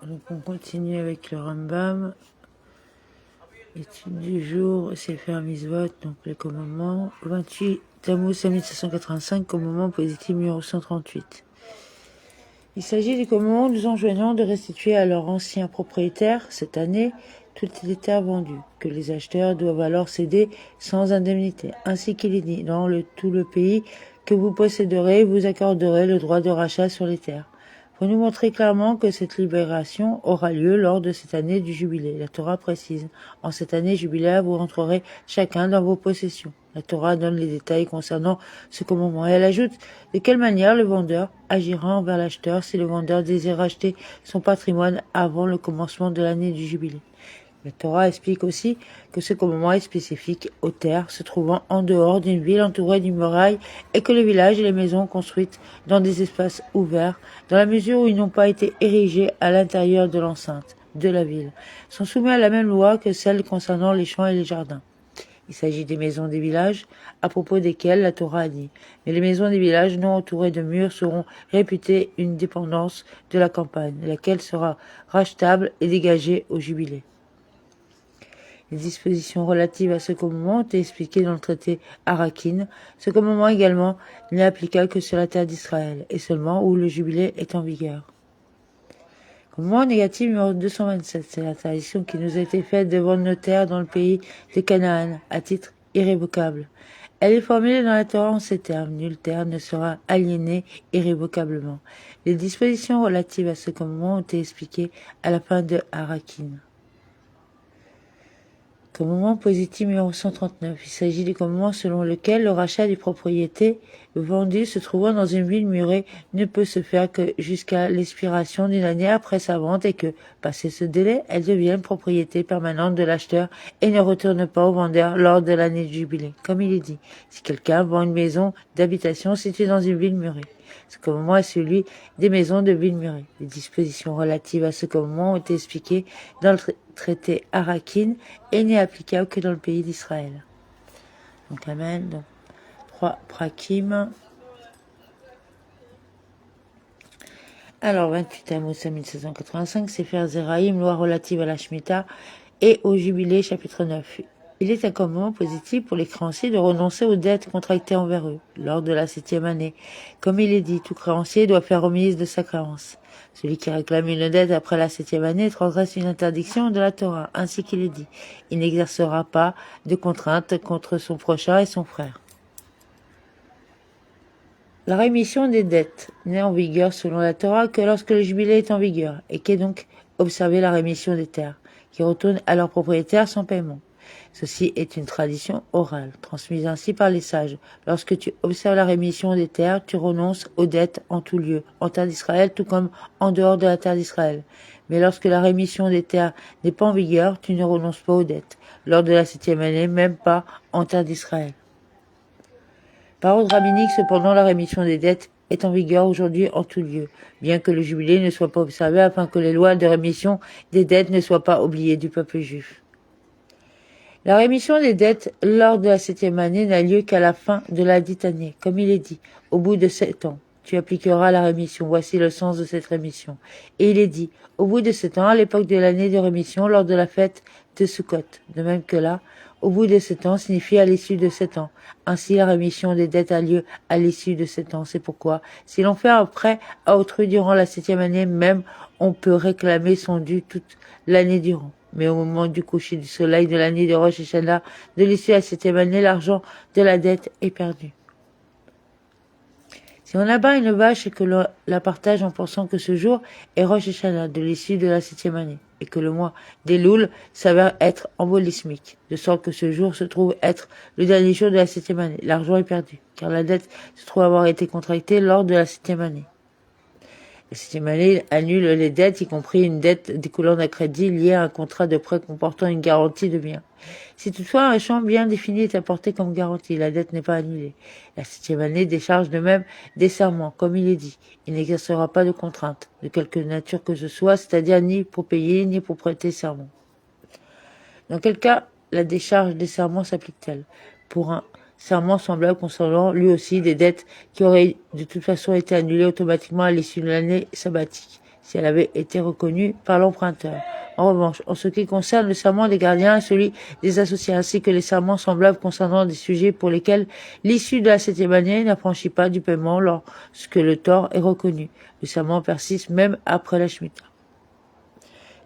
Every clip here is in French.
Donc on continue avec le Rambam. Étude du jour, c'est faire Misvot, donc le commandement. 28 Tammuz 1785, commandement positif numéro 138. Il s'agit du commandement nous enjoignant de restituer à leurs anciens propriétaires, cette année, toutes les terres vendues, que les acheteurs doivent alors céder sans indemnité. Ainsi qu'il est dit, dans tout le pays que vous posséderez, vous accorderez le droit de rachat sur les terres. Pour nous montrer clairement que cette libération aura lieu lors de cette année du jubilé. La Torah précise, en cette année jubilaire, vous rentrerez chacun dans vos possessions. La Torah donne les détails concernant ce commandement. Et elle ajoute de quelle manière le vendeur agira envers l'acheteur si le vendeur désire acheter son patrimoine avant le commencement de l'année du jubilé. La Torah explique aussi que ce commandement est spécifique aux terres se trouvant en dehors d'une ville entourée d'une muraille et que les villages et les maisons construites dans des espaces ouverts, dans la mesure où ils n'ont pas été érigés à l'intérieur de l'enceinte de la ville, sont soumis à la même loi que celle concernant les champs et les jardins. Il s'agit des maisons des villages, à propos desquelles la Torah a dit. Mais les maisons des villages non entourées de murs seront réputées une dépendance de la campagne, laquelle sera rachetable et dégagée au jubilé. Les dispositions relatives à ce commandement ont été expliquées dans le traité Arakin. Ce commandement également n'est applicable que sur la terre d'Israël, et seulement où le jubilé est en vigueur. Commandement négatif numéro 227, c'est l'interdiction qui nous a été faite devant le notaire dans le pays de Canaan, à titre irrévocable. Elle est formulée dans la Torah en ces termes, nulle terre ne sera aliénée irrévocablement. Les dispositions relatives à ce commandement ont été expliquées à la fin de Arakin. Commandement positif numéro 139. Il s'agit du commandement selon lequel le rachat des propriétés vendues se trouvant dans une ville murée ne peut se faire que jusqu'à l'expiration d'une année après sa vente et que, passé ce délai, elles deviennent propriété permanente de l'acheteur et ne retournent pas au vendeur lors de l'année du jubilé. Comme il est dit, si quelqu'un vend une maison d'habitation située dans une ville murée, ce commandement est celui des maisons de ville murée. Les dispositions relatives à ce commandement ont été expliquées dans le traité Arakin et n'est applicable que dans le pays d'Israël. Donc Amen. Donc, Prakim. Alors 28 Amos 1785, c'est faire Zeraïm, loi relative à la Shemitah et au jubilé, chapitre 9. Il est un commandement positif pour les créanciers de renoncer aux dettes contractées envers eux lors de la 7e année. Comme il est dit, tout créancier doit faire remise de sa créance. Celui qui réclame une dette après la 7e année transgresse une interdiction de la Torah, ainsi qu'il est dit. Il n'exercera pas de contrainte contre son prochain et son frère. La rémission des dettes n'est en vigueur selon la Torah que lorsque le jubilé est en vigueur et qu'est donc observée la rémission des terres, qui retournent à leurs propriétaires sans paiement. Ceci est une tradition orale, transmise ainsi par les sages. Lorsque tu observes la rémission des terres, tu renonces aux dettes en tout lieu, en terre d'Israël, tout comme en dehors de la terre d'Israël. Mais lorsque la rémission des terres n'est pas en vigueur, tu ne renonces pas aux dettes. Lors de la 7e année, même pas en terre d'Israël. Par ordre rabbinique, cependant, la rémission des dettes est en vigueur aujourd'hui en tout lieu, bien que le jubilé ne soit pas observé afin que les lois de rémission des dettes ne soient pas oubliées du peuple juif. La rémission des dettes lors de la 7e année n'a lieu qu'à la fin de la dite année, comme il est dit, au bout de 7 ans. Tu appliqueras la rémission. Voici le sens de cette rémission. Et il est dit, au bout de 7 ans, à l'époque de l'année de rémission, lors de la fête de Sukkot. De même que là, au bout de 7 ans signifie à l'issue de 7 ans. Ainsi, la rémission des dettes a lieu à l'issue de 7 ans. C'est pourquoi, si l'on fait un prêt à autrui durant la 7e année, même, on peut réclamer son dû toute l'année durant. Mais au moment du coucher du soleil de l'année de Rosh Hashanah, de l'issue à la 7e année, l'argent de la dette est perdu. Si on abat une vache et que l'on la partage en pensant que ce jour est Rosh Hashanah, de l'issue de la 7e année, et que le mois d'Elul s'avère être embolismique, de sorte que ce jour se trouve être le dernier jour de la 7e année, l'argent est perdu, car la dette se trouve avoir été contractée lors de la 7e année. La 7e année annule les dettes, y compris une dette découlant d'un crédit lié à un contrat de prêt comportant une garantie de bien. Si toutefois un champ bien défini est apporté comme garantie, la dette n'est pas annulée. La 7e année décharge de même des serments, comme il est dit. Il n'exercera pas de contrainte, de quelque nature que ce soit, c'est-à-dire ni pour payer, ni pour prêter serment. Dans quel cas la décharge des serments s'applique-t-elle? Pour un serment semblable concernant lui aussi des dettes qui auraient de toute façon été annulées automatiquement à l'issue de l'année sabbatique. si elle avait été reconnue par l'emprunteur. En revanche, en ce qui concerne le serment des gardiens et celui des associés ainsi que les serments semblables concernant des sujets pour lesquels l'issue de la 7e année n'affranchit pas du paiement lorsque le tort est reconnu, le serment persiste même après la Shemitah.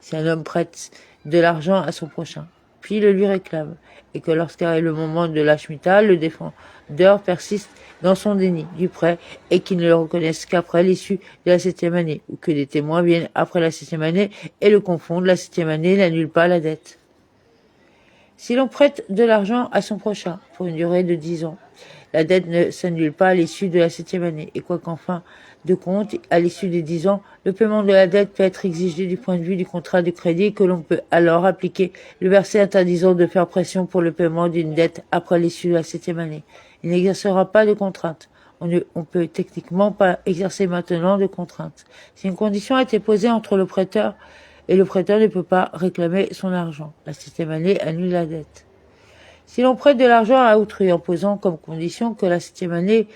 Si un homme prête de l'argent à son prochain, puis le lui réclame, et que lorsqu'arrive le moment de la Shemitah, le défendeur persiste dans son déni du prêt et qu'il ne le reconnaisse qu'après l'issue de la 7e année, ou que des témoins viennent après la 7e année et le confondent, la 7e année n'annule pas la dette. Si l'on prête de l'argent à son prochain pour une durée de 10 ans, la dette ne s'annule pas à l'issue de la 7e année, et quoi qu'en fin de compte, à l'issue des 10 ans, le paiement de la dette peut être exigé du point de vue du contrat de crédit et que l'on peut alors appliquer le verset interdisant de faire pression pour le paiement d'une dette après l'issue de la 7e année. Il n'exercera pas de contrainte. On peut techniquement pas exercer maintenant de contrainte. Si une condition a été posée entre le prêteur et le prêteur ne peut pas réclamer son argent, la 7e année annule la dette. Si l'on prête de l'argent à autrui en posant comme condition que la 7e année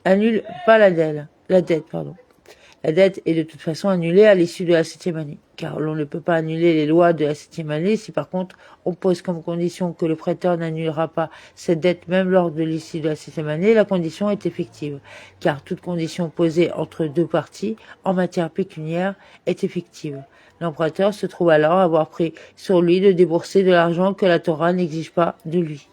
annule pas la dette. La dette est de toute façon annulée à l'issue de la 7e année, car l'on ne peut pas annuler les lois de la 7e année si par contre on pose comme condition que le prêteur n'annulera pas cette dette même lors de l'issue de la 7e année, la condition est effective, car toute condition posée entre deux parties en matière pécuniaire est effective. L'emprunteur se trouve alors avoir pris sur lui de débourser de l'argent que la Torah n'exige pas de lui.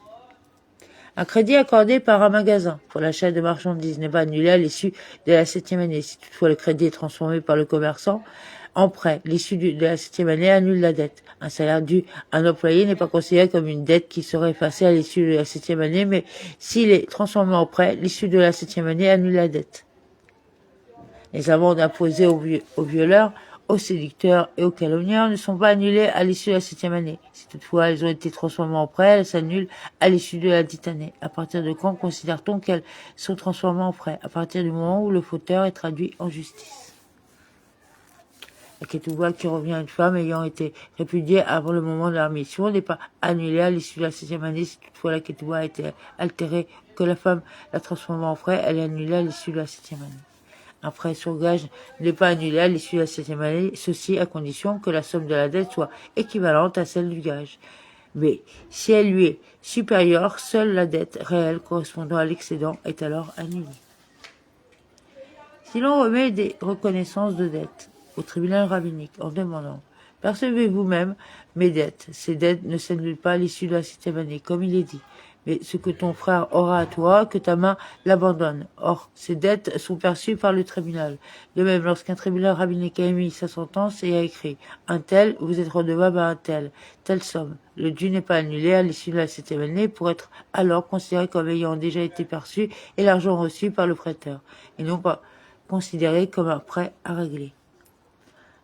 Un crédit accordé par un magasin pour l'achat de marchandises n'est pas annulé à l'issue de la 7e année. Si toutefois le crédit est transformé par le commerçant en prêt, l'issue de la 7e année annule la dette. Un salaire dû à un employé n'est pas considéré comme une dette qui serait effacée à l'issue de la 7e année, mais s'il est transformé en prêt, l'issue de la 7e année annule la dette. Les amendes imposées aux violeurs, aux séducteurs et aux calomnieurs ne sont pas annulées à l'issue de la 7e année. Si toutefois elles ont été transformées en prêt, elles s'annulent à l'issue de la dite année. À partir de quand considère-t-on qu'elles sont transformées en prêt? À partir du moment où le fauteur est traduit en justice. La ketouba qui revient à une femme ayant été répudiée avant le moment de la rémission n'est pas annulée à l'issue de la 7e année. Si toutefois la ketouba a été altérée, que la femme l'a transformée en prêt, elle est annulée à l'issue de la 7e année. Un prêt sur gage n'est pas annulé à l'issue de la 7e année, ceci à condition que la somme de la dette soit équivalente à celle du gage. Mais si elle lui est supérieure, seule la dette réelle correspondant à l'excédent est alors annulée. Si l'on remet des reconnaissances de dette au tribunal rabbinique en demandant « Percevez vous-même mes dettes ?» Ces dettes ne s'annulent pas à l'issue de la 7e année, comme il est dit. Mais ce que ton frère aura à toi, que ta main l'abandonne. Or, ces dettes sont perçues par le tribunal. De même, lorsqu'un tribunal rabbinique a émis sa sentence et a écrit « Un tel, vous êtes redevable à un tel, telle somme », le dû n'est pas annulé à l'issue de la 7e année pour être alors considéré comme ayant déjà été perçu et l'argent reçu par le prêteur, et non pas considéré comme un prêt à régler.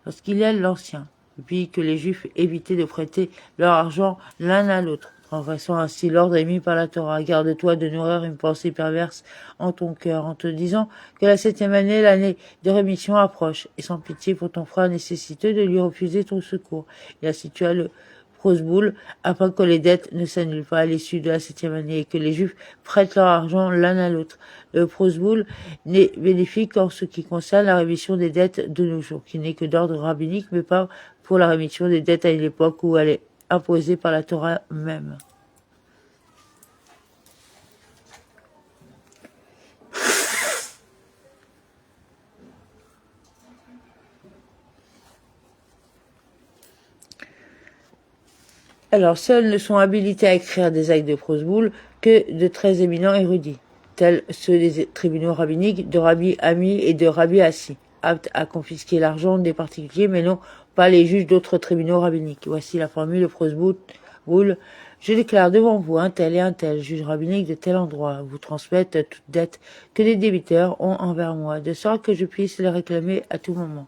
Lorsqu'il y a l'ancien, depuis que les Juifs évitaient de prêter leur argent l'un à l'autre, transgressant ainsi l'ordre émis par la Torah. Garde-toi de nourrir une pensée perverse en ton cœur, en te disant que la 7e année, l'année de rémission approche, et sans pitié pour ton frère nécessiteux de lui refuser ton secours. Et ainsi tu as le prosboul, afin que les dettes ne s'annulent pas à l'issue de la 7e année et que les Juifs prêtent leur argent l'un à l'autre. Le prosboul n'est bénéfique en ce qui concerne la rémission des dettes de nos jours, qui n'est que d'ordre rabbinique, mais pas pour la rémission des dettes à une époque où elle est imposée par la Torah même. Alors, seuls ne sont habilités à écrire des actes de prosboul que de très éminents érudits, tels ceux des tribunaux rabbiniques de Rabbi Ami et de Rabbi Assi, aptes à confisquer l'argent des particuliers, mais non pas les juges d'autres tribunaux rabbiniques. Voici la formule prosboul. Je déclare devant vous un tel et un tel, juge rabbinique de tel endroit, vous transmettre toute dette que les débiteurs ont envers moi, de sorte que je puisse les réclamer à tout moment.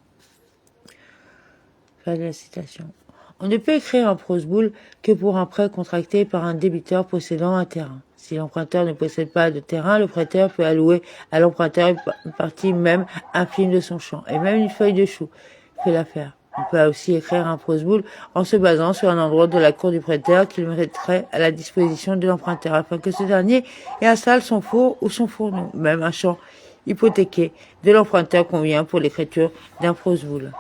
Fin de la citation. On ne peut écrire un prosboul que pour un prêt contracté par un débiteur possédant un terrain. Si l'emprunteur ne possède pas de terrain, le prêteur peut allouer à l'emprunteur une partie même infime de son champ, et même une feuille de chou fait l'affaire. On peut aussi écrire un prosboul en se basant sur un endroit de la cour du prêteur qu'il mettrait à la disposition de l'emprunteur, afin que ce dernier y installe son four ou son fourneau. Même un champ hypothéqué de l'emprunteur convient pour l'écriture d'un prosboul.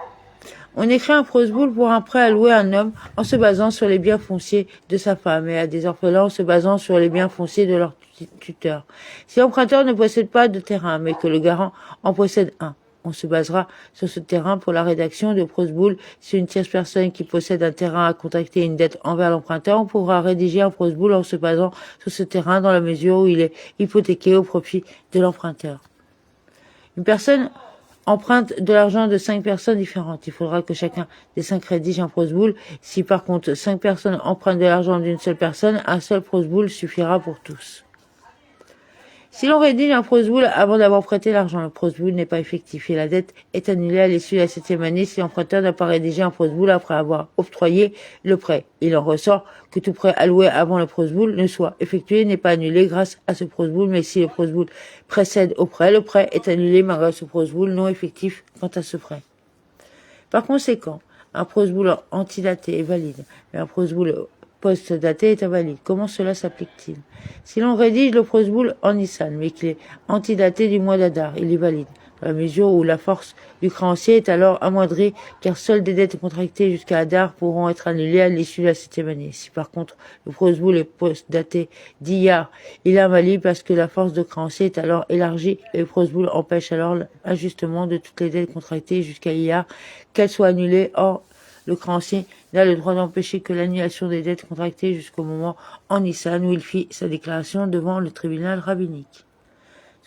On écrit un prosboul pour un prêt alloué à un homme en se basant sur les biens fonciers de sa femme et à des orphelins en se basant sur les biens fonciers de leur tuteur. Si l'emprunteur ne possède pas de terrain mais que le garant en possède un, on se basera sur ce terrain pour la rédaction de prosboul. Si une tierce personne qui possède un terrain a contracté une dette envers l'emprunteur, on pourra rédiger un prosboul en se basant sur ce terrain dans la mesure où il est hypothéqué au profit de l'emprunteur. Une personne emprunte de l'argent de 5 personnes différentes. Il faudra que chacun des 5 rédige un prosboul. Si par contre 5 personnes empruntent de l'argent d'une seule personne, un seul prosboul suffira pour tous. Si l'on rédige un prosboul avant d'avoir prêté l'argent, le prosboul n'est pas effectif et la dette est annulée à l'issue de la 7e année si l'emprunteur n'a pas rédigé un prosboul après avoir octroyé le prêt. Il en ressort que tout prêt alloué avant le prosboul ne soit effectué n'est pas annulé grâce à ce prosboul, mais si le prosboul précède au prêt, le prêt est annulé malgré ce prosboul non effectif quant à ce prêt. Par conséquent, un prosboul antidaté est valide, mais un prosboul post-daté est invalide. Comment cela s'applique-t-il? Si l'on rédige le prosboul en Nissan, mais qu'il est antidaté du mois d'Adar, il est valide, dans la mesure où la force du créancier est alors amoindrie, car seules des dettes contractées jusqu'à Adar pourront être annulées à l'issue de la 7e année. Si par contre le prosboul est post-daté d'Iyar, il est invalide parce que la force de créancier est alors élargie et le prosboul empêche alors l'ajustement de toutes les dettes contractées jusqu'à Iyar, qu'elles soient annulées. Or, le créancier n'a le droit d'empêcher que l'annulation des dettes contractées jusqu'au moment en Nissan où il fit sa déclaration devant le tribunal rabbinique.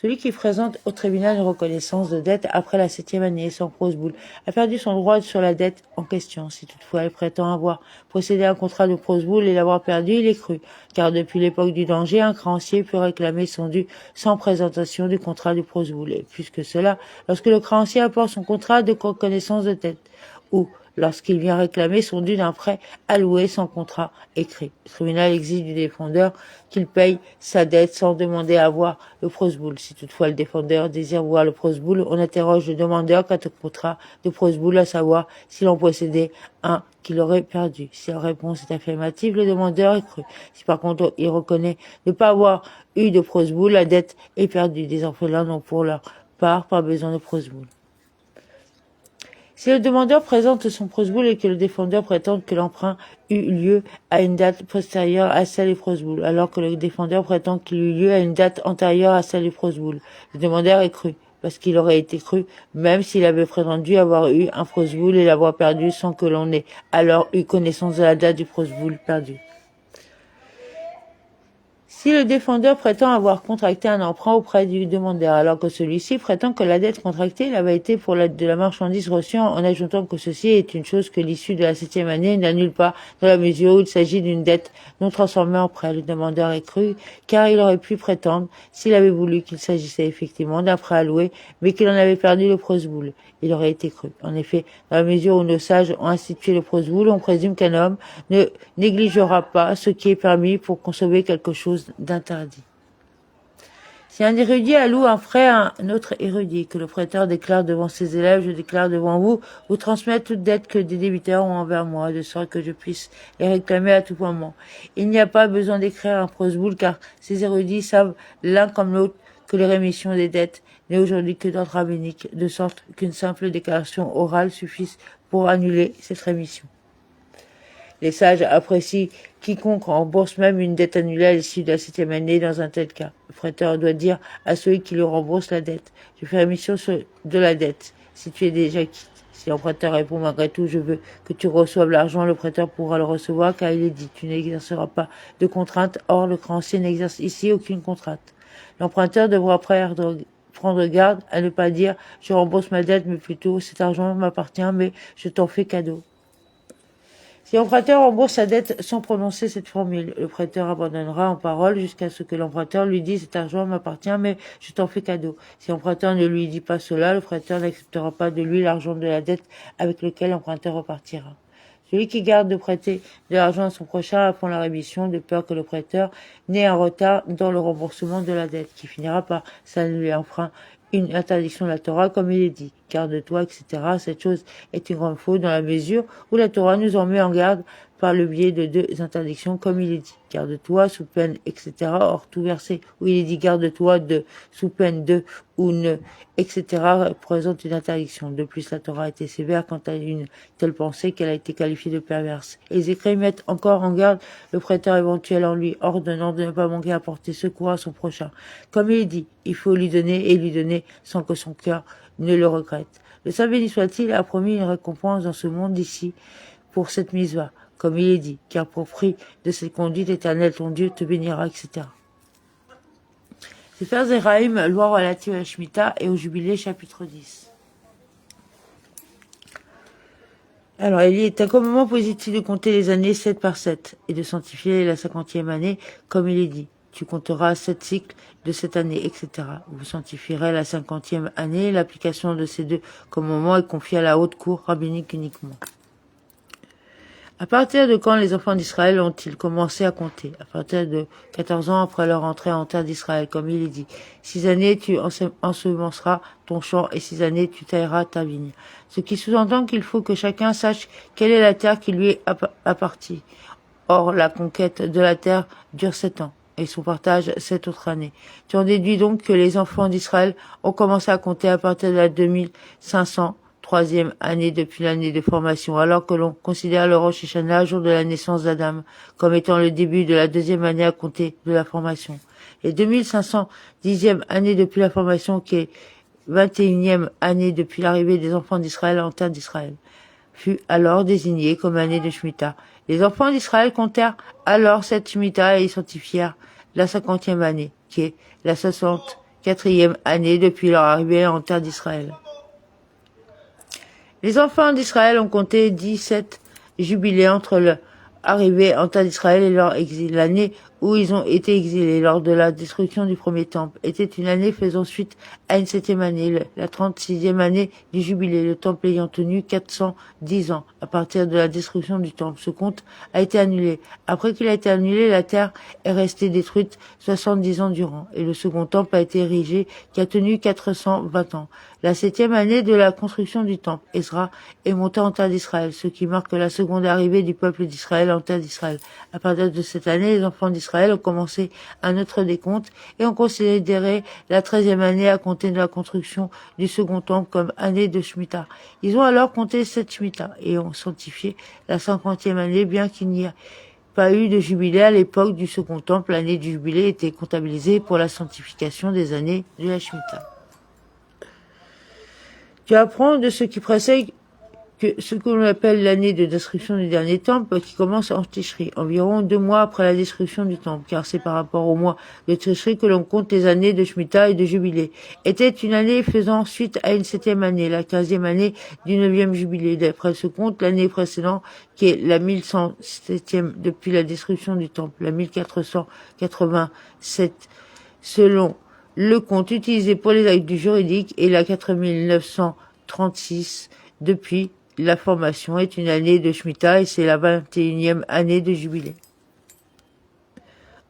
Celui qui présente au tribunal une reconnaissance de dette après la 7e année sans prosboul a perdu son droit sur la dette en question. Si toutefois il prétend avoir possédé un contrat de prosboul et l'avoir perdu, il est cru, car depuis l'époque du danger, un créancier peut réclamer son dû sans présentation du contrat de prosboul. Et plus que cela, lorsque le créancier apporte son contrat de reconnaissance de dette, ou lorsqu'il vient réclamer son dû d'un prêt alloué sans contrat écrit. Le tribunal exige du défendeur qu'il paye sa dette sans demander à voir le prosboul. Si toutefois le défendeur désire voir le prosboul, on interroge le demandeur quant au contrat de prosboul, à savoir s'il en possédait un qu'il aurait perdu. Si la réponse est affirmative, le demandeur est cru. Si par contre il reconnaît ne pas avoir eu de prosboul, la dette est perdue. Des orphelins n'ont pour leur part pas besoin de prosboul. Si le demandeur présente son prosboul et que le défendeur prétende que l'emprunt eut lieu à une date postérieure à celle du prosboul, alors que le défendeur prétend qu'il eut lieu à une date antérieure à celle du prosboul, le demandeur est cru, parce qu'il aurait été cru, même s'il avait prétendu avoir eu un prosboul et l'avoir perdu sans que l'on ait alors eu connaissance de la date du prosboul perdu. Si le défendeur prétend avoir contracté un emprunt auprès du demandeur, alors que celui-ci prétend que la dette contractée l'avait été pour de la marchandise reçue en ajoutant que ceci est une chose que l'issue de la 7e année n'annule pas dans la mesure où il s'agit d'une dette non transformée en prêt. Le demandeur est cru, car il aurait pu prétendre, s'il avait voulu, qu'il s'agissait effectivement d'un prêt alloué, mais qu'il en avait perdu le prosboul. Il aurait été cru. En effet, dans la mesure où nos sages ont institué le prosboul, on présume qu'un homme ne négligera pas ce qui est permis pour consommer quelque chose d'interdit. Si un érudit alloue un prêt à un autre érudit, que le prêteur déclare devant ses élèves, je déclare devant vous, vous transmettre toute dette que des débiteurs ont envers moi, de sorte que je puisse les réclamer à tout moment. Il n'y a pas besoin d'écrire un prosboul, car ces érudits savent l'un comme l'autre que les rémissions des dettes n'est aujourd'hui que d'ordre rabbinique, de sorte qu'une simple déclaration orale suffise pour annuler cette rémission. Les sages apprécient quiconque rembourse même une dette annulée à l'issue de la 7e année dans un tel cas. Le prêteur doit dire à celui qui lui rembourse la dette, je fais rémission de la dette, si tu es déjà quitte. Si l'emprunteur répond malgré tout, je veux que tu reçoives l'argent, le prêteur pourra le recevoir car il est dit, tu n'exerceras pas de contrainte, or le créancier n'exerce ici aucune contrainte. L'emprunteur devra prendre garde à ne pas dire je rembourse ma dette, mais plutôt cet argent m'appartient, mais je t'en fais cadeau. Si l'emprunteur rembourse sa dette sans prononcer cette formule, le prêteur abandonnera en parole jusqu'à ce que l'emprunteur lui dise cet argent m'appartient, mais je t'en fais cadeau. Si l'emprunteur ne lui dit pas cela, le prêteur n'acceptera pas de lui l'argent de la dette avec lequel l'emprunteur repartira. Celui qui garde de prêter de l'argent à son prochain apprend la rémission de peur que le prêteur n'ait un retard dans le remboursement de la dette, qui finira par s'annuler enfin une interdiction de la Torah comme il est dit. garde-toi, etc. Cette chose est une grande faute dans la mesure où la Torah nous en met en garde par le biais de deux interdictions, comme il est dit, garde-toi, sous peine, etc. Or, tout verset où il est dit garde-toi de, sous peine de, ou ne, etc. présente une interdiction. De plus, la Torah a été sévère quant à une telle pensée qu'elle a été qualifiée de perverse. Et les écrits mettent encore en garde le prêteur éventuel en lui, ordonnant de ne pas manquer à porter secours à son prochain. Comme il est dit, il faut lui donner et lui donner sans que son cœur ne le regrette. Le Saint béni soit-il a promis une récompense dans ce monde d'ici pour cette mitzvah, comme il est dit, car pour prix de cette conduite, l'Éternel ton Dieu te bénira, etc. Sefer Zeraïm, loi relative à la Shemitah et au Jubilé, chapitre 10. Alors, il est un commandement positif de compter les années 7 par 7 et de sanctifier la 50e année, comme il est dit. Tu compteras 7 cycles de cette année, etc. Vous sanctifierez la 50e année. L'application de ces deux commandements est confiée à la haute cour rabbinique uniquement. À partir de quand les enfants d'Israël ont-ils commencé à compter? À partir de 14 ans après leur entrée en terre d'Israël, comme il est dit. 6 années tu ensemenceras ton champ et 6 années tu tailleras ta vigne. Ce qui sous-entend qu'il faut que chacun sache quelle est la terre qui lui appartient. Or, la conquête de la terre dure 7 ans et son partage 7 autres années. Tu en déduis donc que les enfants d'Israël ont commencé à compter à partir de la 2503e année depuis l'année de formation, alors que l'on considère le Rosh Hashanah, jour de la naissance d'Adam, comme étant le début de la 2e année à compter de la formation. Et 2510e année depuis la formation, qui est 21e année depuis l'arrivée des enfants d'Israël en terre d'Israël, fut alors désignée comme année de Shemitah. Les enfants d'Israël comptèrent alors cette Shemitah et y sanctifièrent la 50e année, qui est la 64e année depuis leur arrivée en terre d'Israël. Les enfants d'Israël ont compté 17 jubilés entre leur arrivée en terre d'Israël et leur exil. L'année où ils ont été exilés lors de la destruction du premier temple était une année faisant suite à une 7e année, la 36e année du jubilé, le temple ayant tenu 410 ans à partir de la destruction du temple. Ce compte a été annulé. Après qu'il a été annulé, la terre est restée détruite 70 ans durant et le second temple a été érigé qui a tenu 420 ans. La 7e année de la construction du temple, Ezra est monté en terre d'Israël, ce qui marque la seconde arrivée du peuple d'Israël en terre d'Israël. À partir de cette année, les enfants d'Israël ont commencé un autre décompte et ont considéré la 13e année à compter de la construction du second temple comme année de Shemitah. Ils ont alors compté cette Shemitah et ont sanctifié la 50e année, bien qu'il n'y ait pas eu de jubilé à l'époque du second temple. L'année du jubilé était comptabilisée pour la sanctification des années de la Shemitah. Tu apprends de ce qui précède que ce que l'on appelle l'année de destruction du dernier temple, qui commence en Tishri, environ 2 mois après la destruction du temple, car c'est par rapport au mois de Tishri que l'on compte les années de Shemitah et de Jubilé. Était une année faisant suite à une 7e année, la 15e année du 9e Jubilé. D'après ce compte, l'année précédente, qui est la 1107e depuis la destruction du temple, la 1487, selon le compte utilisé pour les actes du juridique, et la 4936 depuis la formation est une année de Shemitah et c'est la 21e année de Jubilé.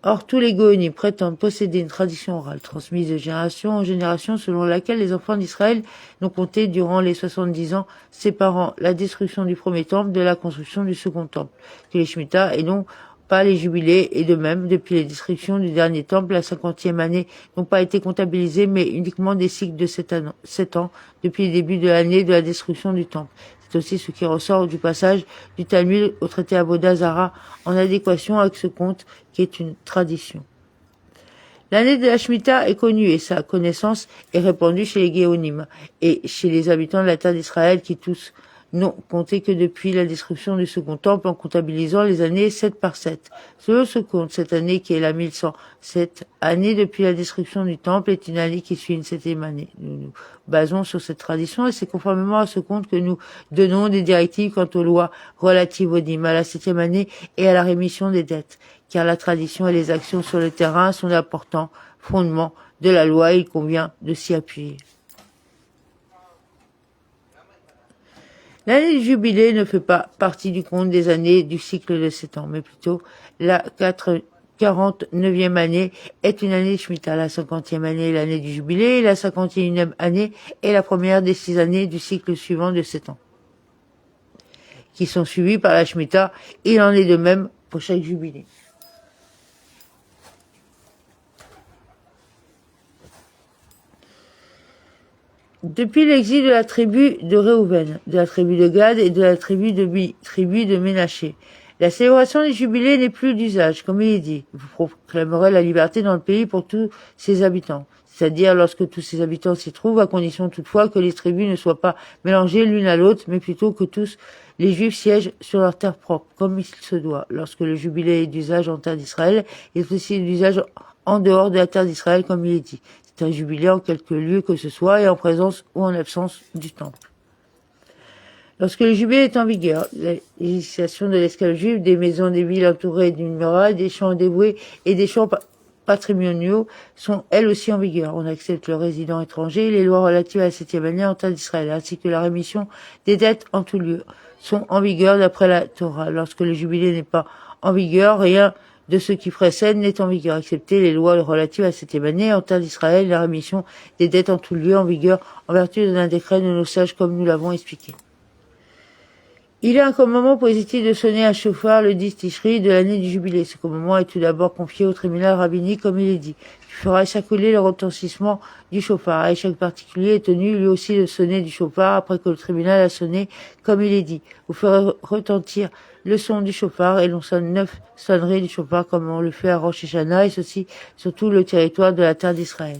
Or, tous les Goïnim prétendent posséder une tradition orale transmise de génération en génération selon laquelle les enfants d'Israël n'ont compté durant les 70 ans séparant la destruction du premier temple de la construction du second temple, que les Shemitah et non pas les jubilés, et de même, depuis les destructions du dernier temple, la 50e année n'ont pas été comptabilisées, mais uniquement des cycles de 7 ans depuis le début de l'année de la destruction du temple. C'est aussi ce qui ressort du passage du Talmud au traité Avodah Zarah, en adéquation avec ce compte qui est une tradition. L'année de la Shemitah est connue et sa connaissance est répandue chez les Géonim et chez les habitants de la terre d'Israël qui tous n'ont compté que depuis la destruction du second temple en comptabilisant les années 7 par 7. Selon ce compte, cette année qui est la 1107 année depuis la destruction du temple est une année qui suit une 7e année. Nous nous basons sur cette tradition et c'est conformément à ce compte que nous donnons des directives quant aux lois relatives au dîmes, à la 7e année et à la rémission des dettes. Car la tradition et les actions sur le terrain sont d'importants fondements de la loi et il convient de s'y appuyer. L'année du jubilé ne fait pas partie du compte des années du cycle de 7 ans, mais plutôt la 49e année est une année de Shemitah. La 50e année est l'année du jubilé et la 51e année est la première des 6 années du cycle suivant de 7 ans, qui sont suivies par la Shemitah. Il en est de même pour chaque jubilé. Depuis l'exil de la tribu de Réhouven, de la tribu de Gad et de la tribu de Ménaché, la célébration des jubilés n'est plus d'usage, comme il est dit. Vous proclamerez la liberté dans le pays pour tous ses habitants, c'est-à-dire lorsque tous ses habitants s'y trouvent, à condition toutefois que les tribus ne soient pas mélangées l'une à l'autre, mais plutôt que tous les Juifs siègent sur leur terre propre, comme il se doit. Lorsque le jubilé est d'usage en terre d'Israël, il est aussi d'usage en dehors de la terre d'Israël, comme il est dit. C'est un jubilé en quelque lieu que ce soit et en présence ou en absence du temple. Lorsque le jubilé est en vigueur, la législation de l'esclave juif, des maisons des villes entourées d'une muraille, des champs dévoués et des champs patrimoniaux sont elles aussi en vigueur. On accepte le résident étranger et les lois relatives à la 7e année en terre d'Israël, ainsi que la rémission des dettes en tout lieu, sont en vigueur d'après la Torah. Lorsque le jubilé n'est pas en vigueur, rien de ce qui précède n'est en vigueur, excepté les lois relatives à la 7e année en terre d'Israël, la rémission des dettes en tout lieu en vigueur en vertu d'un décret de nos sages comme nous l'avons expliqué. Il est un commandement positif de sonner un chauffard le 10 Tishri de l'année du jubilé. Ce commandement est tout d'abord confié au tribunal rabbinique comme il est dit. Tu feras s'accouler le retentissement du chauffard. Et chaque particulier est tenu lui aussi de sonner du chauffard après que le tribunal a sonné comme il est dit. Vous ferez retentir le son du chauffard et l'on sonne 9 sonneries du chauffard comme on le fait à Rosh Hashanah et ceci sur tout le territoire de la terre d'Israël.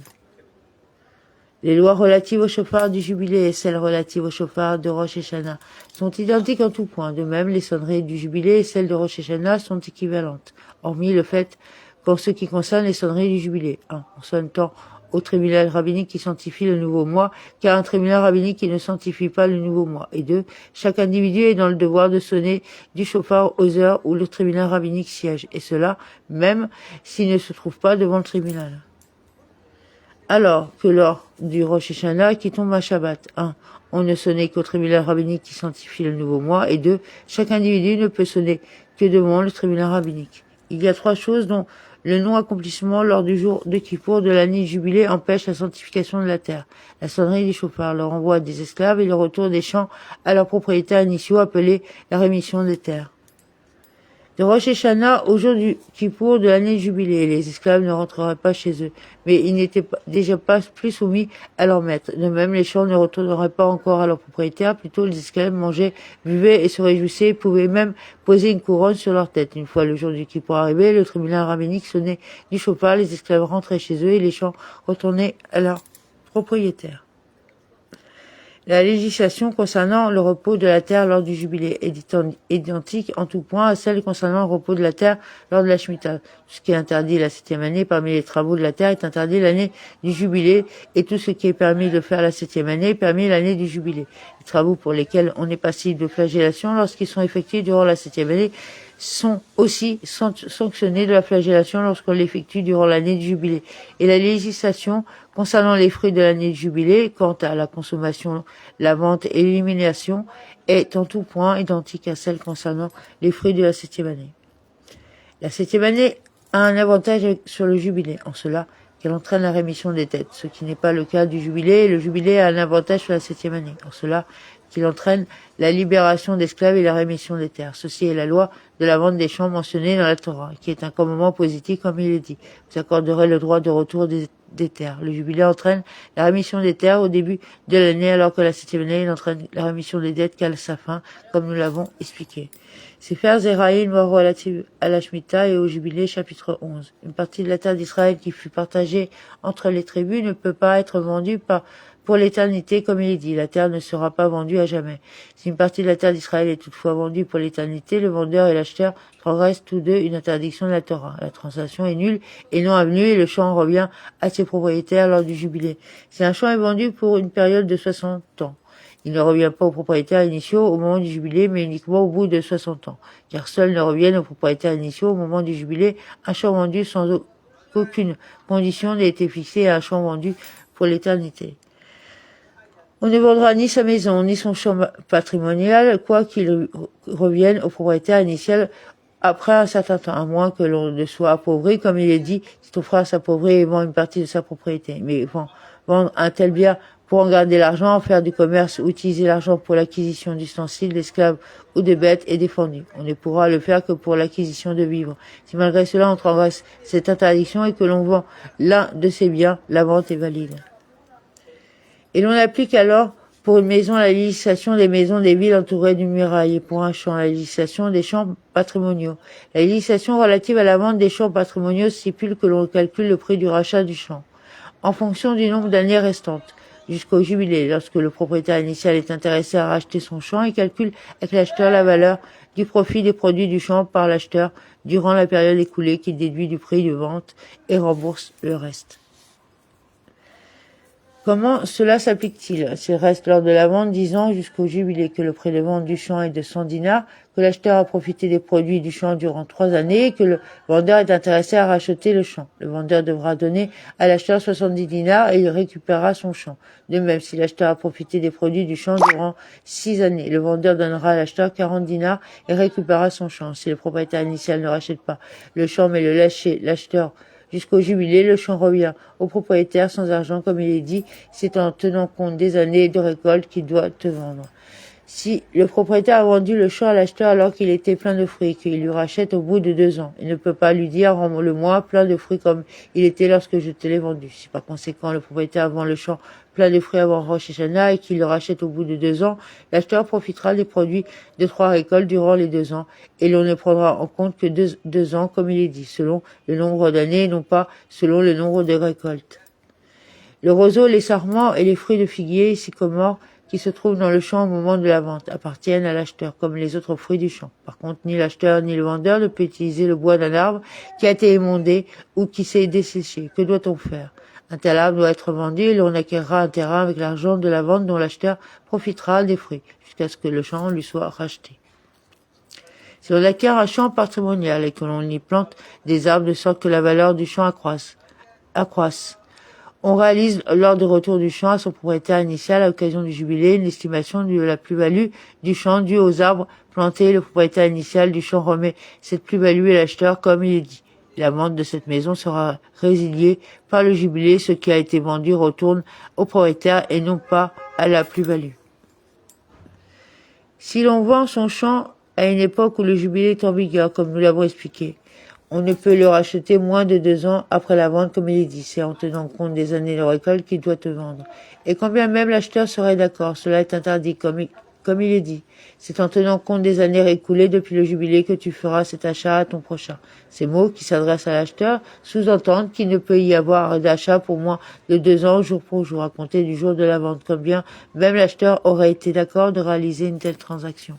Les lois relatives au chauffard du jubilé et celles relatives au chauffard de Rosh Hashanah sont identiques en tout point. De même, les sonneries du jubilé et celles de Rosh Hashanah sont équivalentes, hormis le fait qu'en ce qui concerne les sonneries du jubilé. 1. On sonne tant au tribunal rabbinique qui sanctifie le nouveau mois qu'à un tribunal rabbinique qui ne sanctifie pas le nouveau mois. Et 2. Chaque individu est dans le devoir de sonner du chauffard aux heures où le tribunal rabbinique siège, et cela même s'il ne se trouve pas devant le tribunal. Alors que lors du Rosh Hashanah qui tombe à Shabbat, 1. On ne sonnait qu'au tribunal rabbinique qui sanctifie le nouveau mois, et 2. Chaque individu ne peut sonner que devant le tribunal rabbinique. Il y a 3 choses dont le non-accomplissement lors du jour de Kippour de l'année jubilé empêche la sanctification de la terre. La sonnerie du chauffard, le renvoi des esclaves et le retour des champs à leurs propriétaires initiaux appelés la rémission des terres. De Rosh Hashanah au jour du Kippour de l'année jubilée, les esclaves ne rentreraient pas chez eux, mais ils n'étaient déjà pas plus soumis à leur maître. De même, les champs ne retourneraient pas encore à leurs propriétaires, plutôt les esclaves mangeaient, buvaient et se réjouissaient, pouvaient même poser une couronne sur leur tête. Une fois le jour du Kippour arrivé, le tribunal rabbinique sonnait du chauffard, les esclaves rentraient chez eux et les champs retournaient à leurs propriétaires. La législation concernant le repos de la terre lors du jubilé est identique en tout point à celle concernant le repos de la terre lors de la Shemitah. Tout ce qui est interdit la 7e année parmi les travaux de la terre est interdit l'année du jubilé, et tout ce qui est permis de faire la 7e année est permis l'année du jubilé. Les travaux pour lesquels on est passible de flagellation lorsqu'ils sont effectués durant la 7e année sont aussi sanctionnés de la flagellation lorsqu'on l'effectue durant l'année du jubilé. Et la législation concernant les fruits de l'année du jubilé, quant à la consommation, la vente et l'élimination, est en tout point identique à celle concernant les fruits de la 7e année. La 7e année a un avantage sur le jubilé, en cela qu'elle entraîne la rémission des dettes, ce qui n'est pas le cas du jubilé, et le jubilé a un avantage sur la 7e année, en cela qu'il entraîne la libération d'esclaves et la rémission des terres. Ceci est la loi de la vente des champs mentionnée dans la Torah, qui est un commandement positif comme il est dit. Vous accorderez le droit de retour des terres. Le jubilé entraîne la rémission des terres au début de l'année, alors que la 7e année n'entraîne la rémission des dettes qu'à sa fin, comme nous l'avons expliqué. Sefer Zeraïm, loi relative à la Shemitah et au jubilé, chapitre 11. Une partie de la terre d'Israël qui fut partagée entre les tribus ne peut pas être vendue pour l'éternité, comme il est dit. La terre ne sera pas vendue à jamais. Si une partie de la terre d'Israël est toutefois vendue pour l'éternité, le vendeur et l'acheteur transgressent tous deux une interdiction de la Torah. La transaction est nulle et non avenue et le champ revient à ses propriétaires lors du jubilé. Si un champ est vendu pour une période de 60 ans, il ne revient pas aux propriétaires initiaux au moment du jubilé, mais uniquement au bout de 60 ans. Car seuls ne reviennent aux propriétaires initiaux au moment du jubilé un champ vendu sans qu'aucune condition n'ait été fixée à un champ vendu pour l'éternité. On ne vendra ni sa maison, ni son champ patrimonial, quoi qu'il revienne au propriétaire initial après un certain temps, à moins que l'on ne soit appauvri, comme il est dit, si ton frère s'appauvrit et vend une partie de sa propriété. Mais vendre un tel bien pour en garder l'argent, faire du commerce ou utiliser l'argent pour l'acquisition d'ustensiles, d'esclaves ou de bêtes est défendu. On ne pourra le faire que pour l'acquisition de vivres. Si malgré cela on transgresse cette interdiction et que l'on vend l'un de ces biens, la vente est valide. Et l'on applique alors pour une maison la législation des maisons des villes entourées d'une muraille et pour un champ la législation des champs patrimoniaux. La législation relative à la vente des champs patrimoniaux stipule que l'on calcule le prix du rachat du champ en fonction du nombre d'années restantes jusqu'au jubilé. Lorsque le propriétaire initial est intéressé à racheter son champ, il calcule avec l'acheteur la valeur du profit des produits du champ par l'acheteur durant la période écoulée qu'il déduit du prix de vente et rembourse le reste. Comment cela s'applique-t-il? S'il reste lors de la vente 10 ans jusqu'au jubilé, que le prix de vente du champ est de 100 dinars, que l'acheteur a profité des produits du champ durant 3 années et que le vendeur est intéressé à racheter le champ. Le vendeur devra donner à l'acheteur 70 dinars et il récupérera son champ. De même, si l'acheteur a profité des produits du champ durant 6 années, le vendeur donnera à l'acheteur 40 dinars et récupérera son champ. Si le propriétaire initial ne rachète pas le champ mais le lâcher l'acheteur jusqu'au jubilé, le champ revient au propriétaire sans argent, comme il est dit, c'est en tenant compte des années de récolte qu'il doit te vendre. Si le propriétaire a vendu le champ à l'acheteur alors qu'il était plein de fruits, qu'il lui rachète au bout de 2 ans, il ne peut pas lui dire rends-le-moi plein de fruits comme il était lorsque je te l'ai vendu. Si par conséquent le propriétaire vend le champ plein de fruits avant Rosh Hashanah et qu'il le rachète au bout de 2 ans, l'acheteur profitera des produits de 3 récoltes durant les 2 ans et l'on ne prendra en compte que 2 ans comme il est dit, selon le nombre d'années et non pas selon le nombre de récoltes. Le roseau, les sarments et les fruits de figuier et sycomore qui se trouvent dans le champ au moment de la vente appartiennent à l'acheteur, comme les autres fruits du champ. Par contre, ni l'acheteur ni le vendeur ne peut utiliser le bois d'un arbre qui a été émondé ou qui s'est desséché. Que doit-on faire? Un tel arbre doit être vendu et l'on acquérera un terrain avec l'argent de la vente dont l'acheteur profitera des fruits, jusqu'à ce que le champ lui soit racheté. Si l'on acquiert un champ patrimonial et que l'on y plante des arbres de sorte que la valeur du champ accroisse, on réalise lors du retour du champ à son propriétaire initial à l'occasion du jubilé une estimation de la plus-value du champ due aux arbres plantés. Le propriétaire initial du champ remet cette plus-value à l'acheteur comme il est dit. La vente de cette maison sera résiliée par le jubilé. Ce qui a été vendu retourne au propriétaire et non pas à la plus-value. Si l'on vend son champ à une époque où le jubilé est en vigueur, comme nous l'avons expliqué, on ne peut le racheter moins de 2 ans après la vente, comme il est dit. C'est en tenant compte des années de récolte qu'il doit te vendre. Et quand bien même l'acheteur serait d'accord, cela est interdit, comme il est dit. C'est en tenant compte des années écoulées depuis le jubilé que tu feras cet achat à ton prochain. Ces mots qui s'adressent à l'acheteur sous-entendent qu'il ne peut y avoir d'achat pour moins de 2 ans jour pour jour, à compter du jour de la vente, comme bien même l'acheteur aurait été d'accord de réaliser une telle transaction.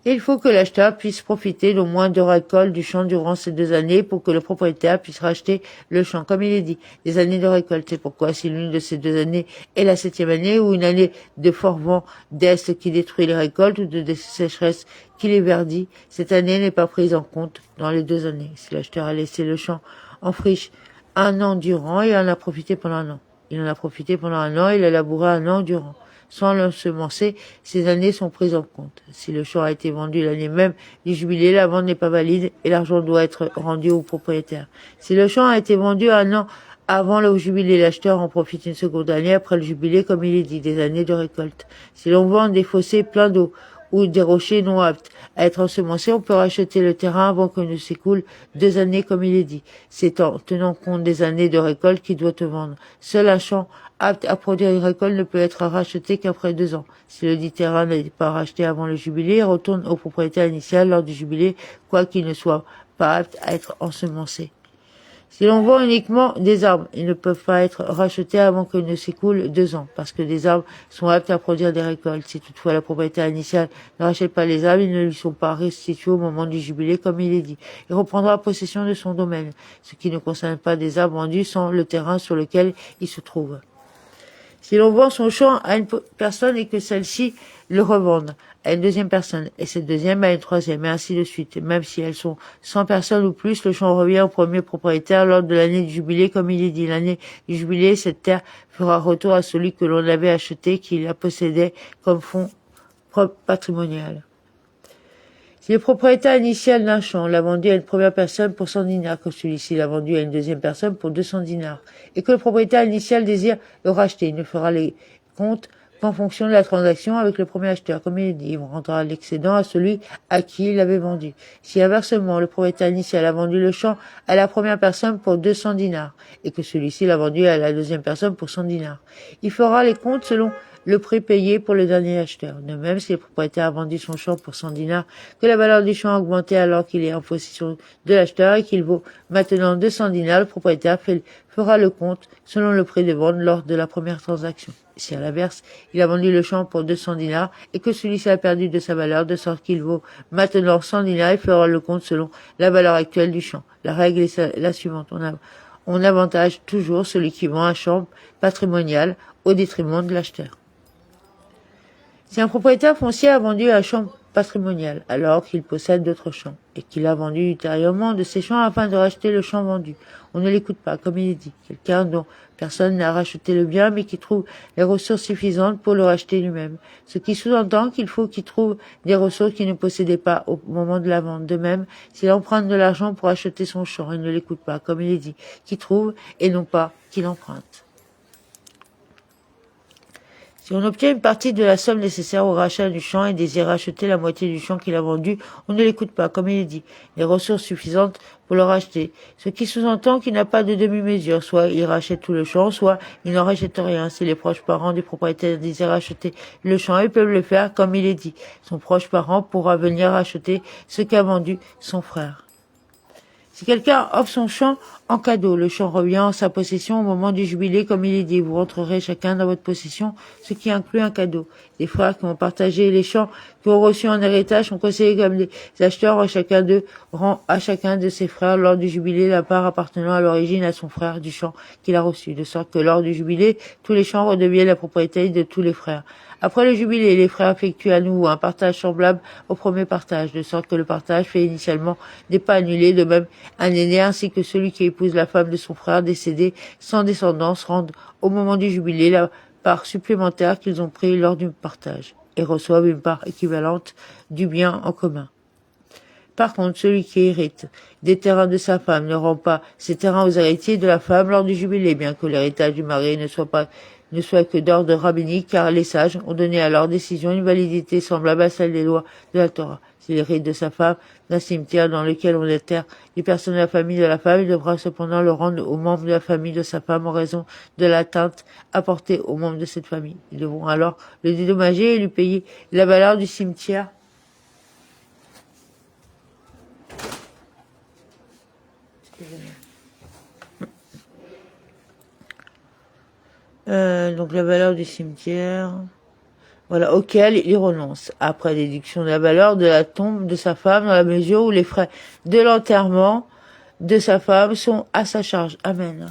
Il faut que l'acheteur puisse profiter d'au moins 2 récoltes du champ durant ces 2 années pour que le propriétaire puisse racheter le champ, comme il est dit, des années de récolte. C'est pourquoi si l'une de ces 2 années est la 7e année ou une année de fort vent d'est qui détruit les récoltes ou de sécheresse qui les verdit, cette année n'est pas prise en compte dans les 2 années. Si l'acheteur a laissé le champ en friche 1 an durant, il en a profité pendant 1 an. Il en a profité pendant 1 an, il a labouré 1 an durant. Sans l'ensemencer, ces années sont prises en compte. Si le champ a été vendu l'année même du jubilé, la vente n'est pas valide et l'argent doit être rendu au propriétaire. Si le champ a été vendu 1 an avant le jubilé, l'acheteur en profite une seconde année après le jubilé, comme il est dit, des années de récolte. Si l'on vend des fossés pleins d'eau ou des rochers non aptes à être ensemencés, on peut racheter le terrain avant que ne s'écoule 2 années, comme il est dit. C'est en tenant compte des années de récolte qu'il doit te vendre. Seul un champ apte à produire une récolte ne peut être racheté qu'après 2 ans. Si le dit terrain n'est pas racheté avant le jubilé, il retourne au propriétaire initial lors du jubilé, quoiqu'il ne soit pas apte à être ensemencé. Si l'on vend uniquement des arbres, ils ne peuvent pas être rachetés avant qu'il ne s'écoule 2 ans, parce que des arbres sont aptes à produire des récoltes. Si toutefois la propriétaire initiale ne rachète pas les arbres, ils ne lui sont pas restitués au moment du jubilé, comme il est dit. Il reprendra possession de son domaine, ce qui ne concerne pas des arbres vendus sans le terrain sur lequel il se trouve. Si l'on vend son champ à une personne et que celle-ci le revende à une deuxième personne, et cette deuxième à une troisième, et ainsi de suite. Même si elles sont 100 personnes ou plus, le champ revient au premier propriétaire lors de l'année du jubilé, comme il est dit. L'année du jubilé, cette terre fera retour à celui que l'on avait acheté, qui la possédait comme fonds patrimonial. Si le propriétaire initial d'un champ l'a vendu à une première personne pour 100 dinars, que celui-ci l'a vendu à une deuxième personne pour 200 dinars, et que le propriétaire initial désire le racheter, il ne fera les comptes qu'en fonction de la transaction avec le premier acheteur. Comme il est dit, il rendra l'excédent à celui à qui il l'avait vendu. Si inversement, le propriétaire initial a vendu le champ à la première personne pour 200 dinars, et que celui-ci l'a vendu à la deuxième personne pour 100 dinars, il fera les comptes selon le prix payé pour le dernier acheteur. De même, si le propriétaire a vendu son champ pour 100 dinars, que la valeur du champ a augmenté alors qu'il est en possession de l'acheteur et qu'il vaut maintenant 200 dinars, le propriétaire fera le compte selon le prix de vente lors de la première transaction. Si à l'inverse, il a vendu le champ pour 200 dinars et que celui-ci a perdu de sa valeur de sorte qu'il vaut maintenant 100 dinars, il fera le compte selon la valeur actuelle du champ. La règle est la suivante. On avantage toujours celui qui vend un champ patrimonial au détriment de l'acheteur. Si un propriétaire foncier a vendu un champ patrimonial alors qu'il possède d'autres champs et qu'il a vendu ultérieurement de ces champs afin de racheter le champ vendu, on ne l'écoute pas, comme il est dit. Quelqu'un dont personne n'a racheté le bien mais qui trouve les ressources suffisantes pour le racheter lui-même. Ce qui sous-entend qu'il faut qu'il trouve des ressources qu'il ne possédait pas au moment de la vente. De même, s'il emprunte de l'argent pour acheter son champ, il ne l'écoute pas, comme il est dit, qu'il trouve et non pas qu'il emprunte. Si on obtient une partie de la somme nécessaire au rachat du champ et désire racheter la moitié du champ qu'il a vendu, on ne l'écoute pas, comme il est dit, les ressources suffisantes pour le racheter. Ce qui sous-entend qu'il n'a pas de demi-mesure, soit il rachète tout le champ, soit il n'en rachète rien. Si les proches parents du propriétaire désirent racheter le champ, ils peuvent le faire, comme il est dit. Son proche parent pourra venir racheter ce qu'a vendu son frère. Si quelqu'un offre son champ en cadeau, le champ revient en sa possession au moment du jubilé, comme il est dit. Vous rentrerez chacun dans votre possession, ce qui inclut un cadeau. Les frères qui ont partagé les champs, qui ont reçu en héritage, sont considérés comme des acheteurs. Chacun d'eux rend à chacun de ses frères, lors du jubilé, la part appartenant à l'origine à son frère du champ qu'il a reçu, de sorte que lors du jubilé, tous les champs redeviennent la propriété de tous les frères. Après le jubilé, les frères effectuent à nouveau un partage semblable au premier partage, de sorte que le partage fait initialement n'est pas annulé. De même, un aîné ainsi que celui qui épouse la femme de son frère décédé sans descendance rendent au moment du jubilé la part supplémentaire qu'ils ont pris lors du partage et reçoivent une part équivalente du bien en commun. Par contre, celui qui hérite des terrains de sa femme ne rend pas ses terrains aux héritiers de la femme lors du jubilé, bien que l'héritage du mari ne soit que d'ordre rabbinique, car les sages ont donné à leur décision une validité semblable à celle des lois de la Torah. S'il hérite de sa femme d'un cimetière dans lequel on déterre les personnes de la famille de la femme, il devra cependant le rendre aux membres de la famille de sa femme en raison de l'atteinte apportée aux membres de cette famille. Ils devront alors le dédommager et lui payer la valeur du cimetière. Donc la valeur du cimetière, voilà, auquel il renonce, après déduction de la valeur de la tombe de sa femme, dans la mesure où les frais de l'enterrement de sa femme sont à sa charge. Amen.